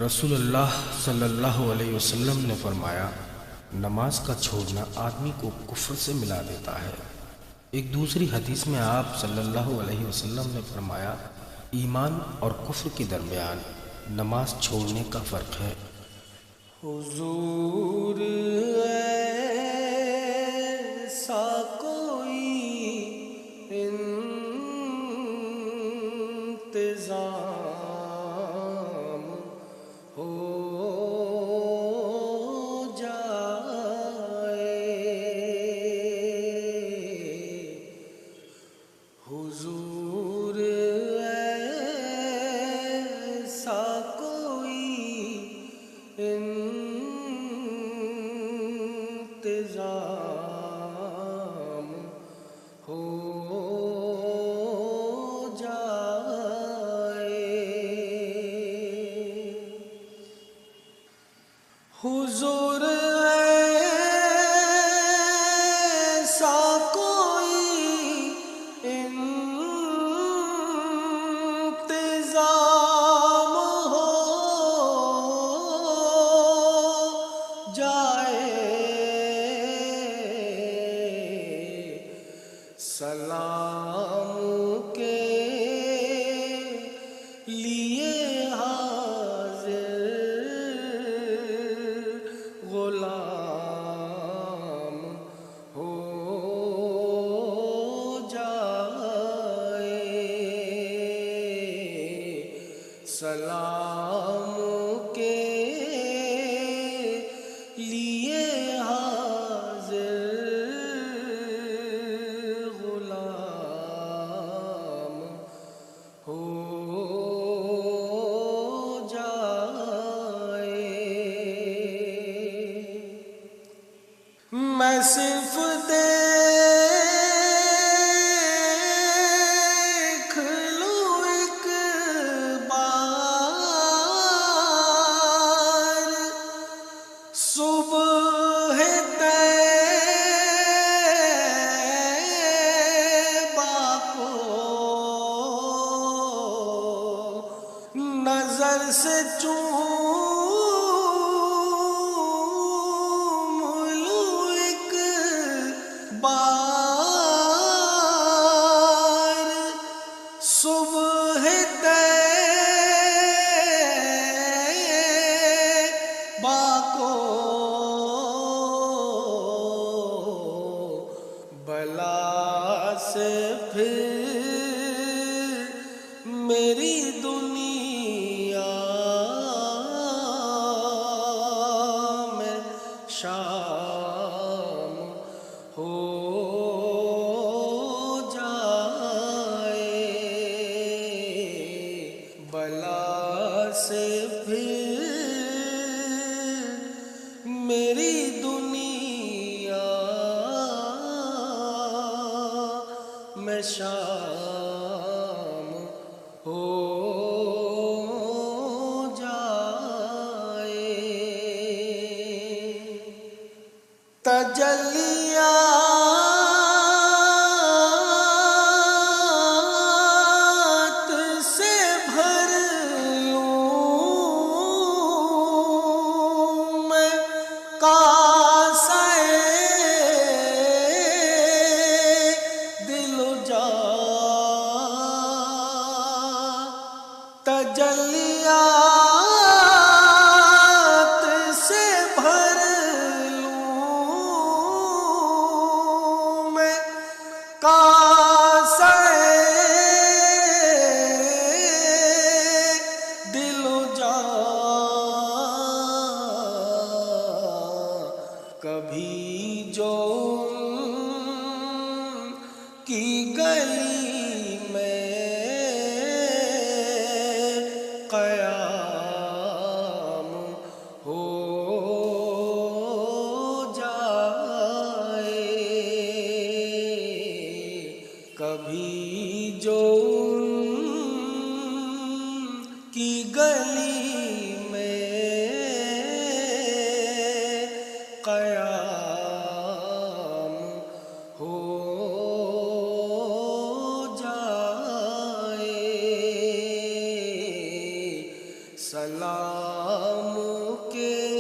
رسول اللہ صلی اللہ علیہ وسلم نے فرمایا، نماز کا چھوڑنا آدمی کو کفر سے ملا دیتا ہے۔ ایک دوسری حدیث میں آپ صلی اللہ علیہ وسلم نے فرمایا، ایمان اور کفر کے درمیان نماز چھوڑنے کا فرق ہے۔ حضور ایسا کوئی انتظام ہو جائے، حضور ایسا کوئی انتظام ہو جائے، حضور ایسا کوئی انتظام ہو جائے، سلام کے لیے حاضر غلام ہو جائے، سلام کے لیے حاضر غلام ہو جائے۔ میں صرف دیکھ لوں ایک بار صبح طیبہ کو، نظر سے چوم لوں ایک بار صبح طیبہ کو، بلا سے پھر میری دنیا میں شام ہو جائے، بلا سے پھر میری دنیا میں شام ہو جائے۔ تجلیات سے بھر لوں میں کاسہ دل و جان، تجلیات سے بھر لوں میں کاسہ دل و جان، کبھی جو ان کی گلی میں قیام ہو جائے، کبھی جو ان کی گلی میں قیام ہو جائے، سلام کے